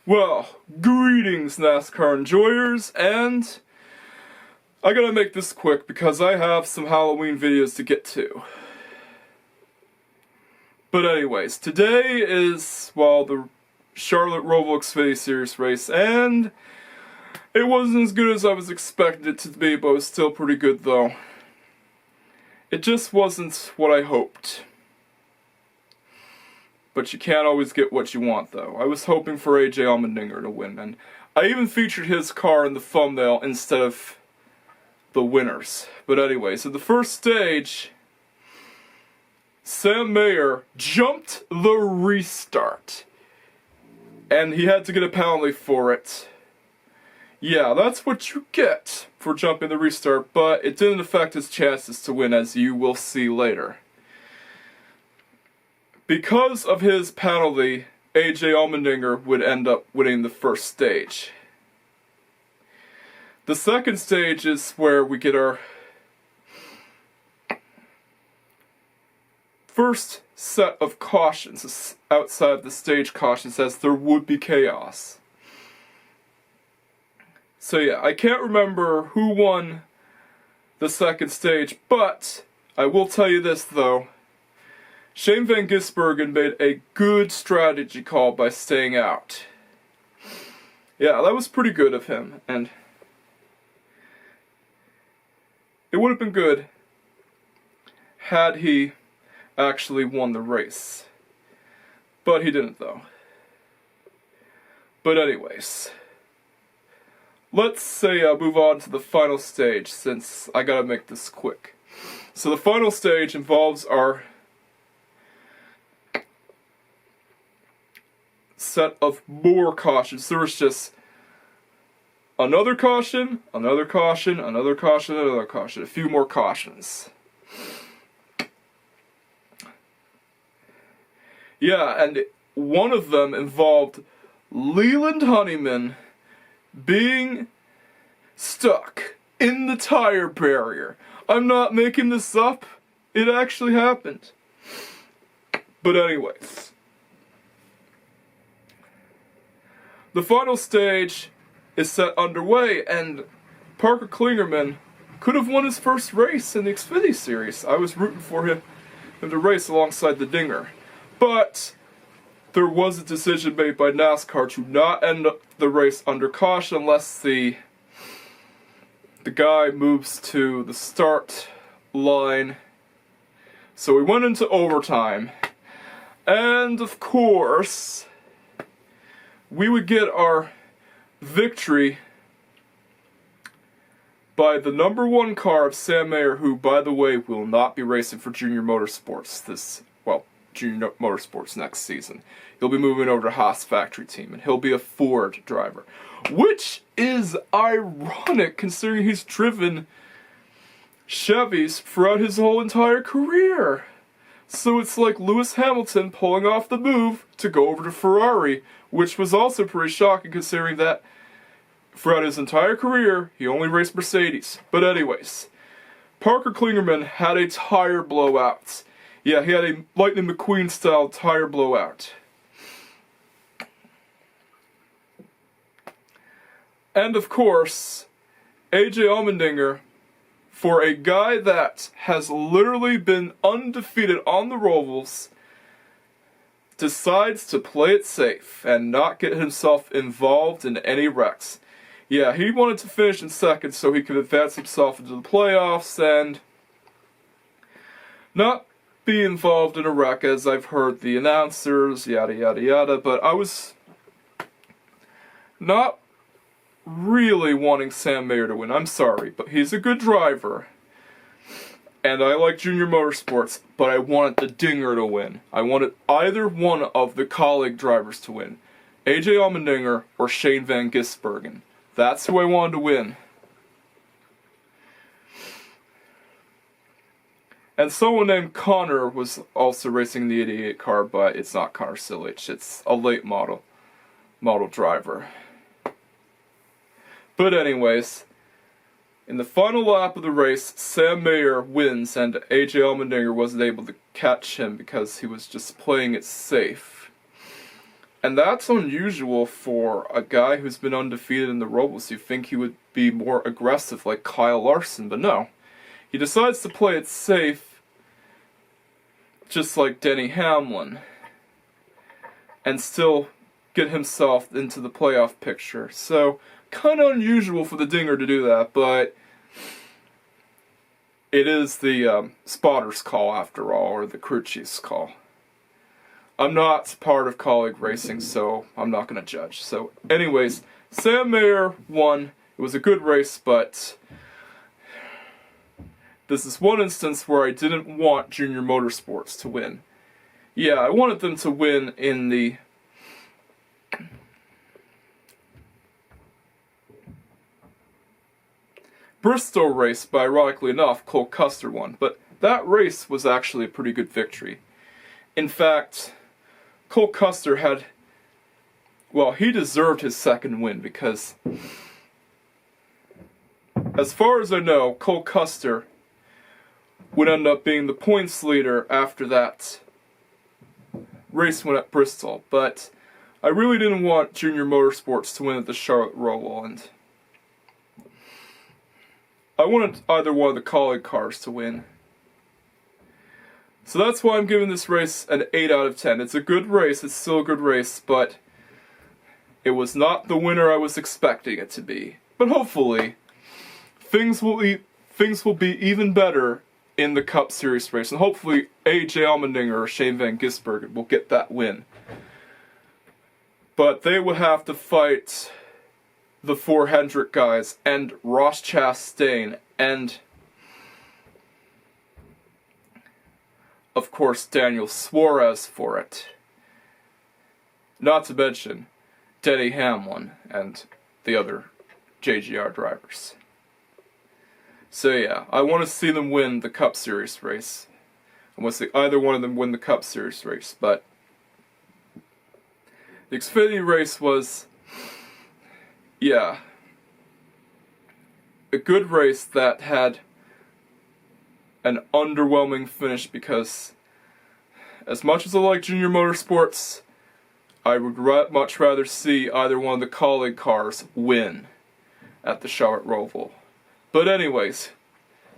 Well, greetings NASCAR enjoyers, and I gotta make this quick because I have some Halloween videos to get to. But anyways, today is, well, the Charlotte Roval Xfinity Series race, and it wasn't as good as I was expecting it to be, but it was still pretty good though. It just wasn't what I hoped. But you can't always get what you want, though. I was hoping for AJ Almendinger to win, and I even featured his car in the thumbnail instead of the winners. But anyway, so the first stage, Sam Mayer jumped the restart. And he had to get a penalty for it. Yeah, that's what you get for jumping the restart, but it didn't affect his chances to win, as you will see later. Because of his penalty, AJ Almendinger would end up winning the first stage. The second stage is where we get our first set of cautions outside the stage cautions, as there would be chaos. So yeah, I can't remember who won the second stage, but I will tell you this though. Shane Van Gisbergen made a good strategy call by staying out. Yeah, that was pretty good of him, and it would have been good had he actually won the race. But he didn't though. But anyways, let's say move on to the final stage, since I gotta make this quick. So the final stage involves our set of more cautions. There was just another caution, another caution, another caution, another caution, a few more cautions. Yeah, and one of them involved Leland Honeyman being stuck in the tire barrier. I'm not making this up. It actually happened. But anyways, the final stage is set underway, and Parker Kligerman could have won his first race in the Xfinity Series. I was rooting for him to race alongside the Dinger. But there was a decision made by NASCAR to not end the race under caution unless the guy moves to the start line. So we went into overtime. And of course, we would get our victory by the number one car of Sam Mayer, who, by the way, will not be racing for Junior Motorsports Junior Motorsports next season. He'll be moving over to Haas factory team, and he'll be a Ford driver. Which is ironic, considering he's driven Chevys throughout his whole entire career. So it's like Lewis Hamilton pulling off the move to go over to Ferrari, which was also pretty shocking considering that throughout his entire career, he only raced Mercedes. But anyways, Parker Kligerman had a tire blowout. Yeah, he had a Lightning McQueen-style tire blowout. And of course, AJ Almendinger, for a guy that has literally been undefeated on the Rovals, decides to play it safe and not get himself involved in any wrecks. Yeah, he wanted to finish in second so he could advance himself into the playoffs and not be involved in a wreck, as I've heard the announcers, yada yada yada, but I was not really wanting Sam Mayer to win. I'm sorry, but he's a good driver, and I like Junior Motorsports, but I wanted the Dinger to win. I wanted either one of the colleague drivers to win. AJ Almendinger or Shane Van Gisbergen. That's who I wanted to win. And someone named Connor was also racing the 88 car, but it's not Connor Silich, it's a late model driver. But anyways, In the final lap of the race, Sam Mayer wins, and AJ Almendinger wasn't able to catch him because he was just playing it safe. And that's unusual for a guy who's been undefeated in the Rovals. You'd think he would be more aggressive like Kyle Larson, but no. He decides to play it safe, just like Denny Hamlin, and still get himself into the playoff picture. So, kind of unusual for the Dinger to do that, but it is the spotter's call after all, or the crew chief's call. I'm not part of colleague racing, so I'm not going to judge. So, anyways, Sam Mayer won. It was a good race, but this is one instance where I didn't want Junior Motorsports to win. Yeah, I wanted them to win in the Bristol race, but ironically enough, Cole Custer won. But that race was actually a pretty good victory. In fact, Cole Custer had, well, he deserved his second win because, as far as I know, Cole Custer would end up being the points leader after that race win at Bristol. But I really didn't want Junior Motorsports to win at the Charlotte Roval, and I wanted either one of the colleague cars to win. So that's why I'm giving this race an 8 out of 10. It's a good race, it's still a good race, but it was not the winner I was expecting it to be. But hopefully, things will be even better in the Cup Series race, and hopefully AJ Almendinger or Shane Van Gisbergen will get that win. But they would have to fight the 4 Hendrick guys, and Ross Chastain, and of course Daniel Suarez for it. Not to mention Denny Hamlin and the other JGR drivers. So yeah, I want to see them win the Cup Series race. I want to see either one of them win the Cup Series race, but the Xfinity race was, yeah, a good race that had an underwhelming finish because, as much as I like Junior Motorsports, I would much rather see either one of the colleague cars win at the Charlotte Roval. But anyways,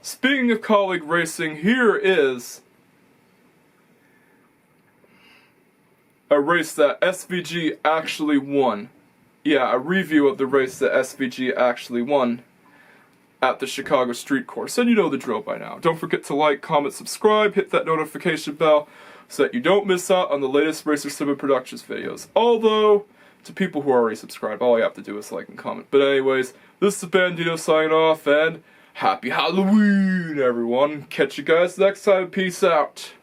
speaking of colleague racing, here is a race that SVG actually won. Yeah, a review of the race that SVG actually won at the Chicago Street Course. And you know the drill by now. Don't forget to like, comment, subscribe, hit that notification bell so that you don't miss out on the latest Racer 7 Productions videos. Although, to people who already subscribe, all you have to do is like and comment. But anyways, this is Bandito signing off, and happy Halloween, everyone. Catch you guys next time. Peace out.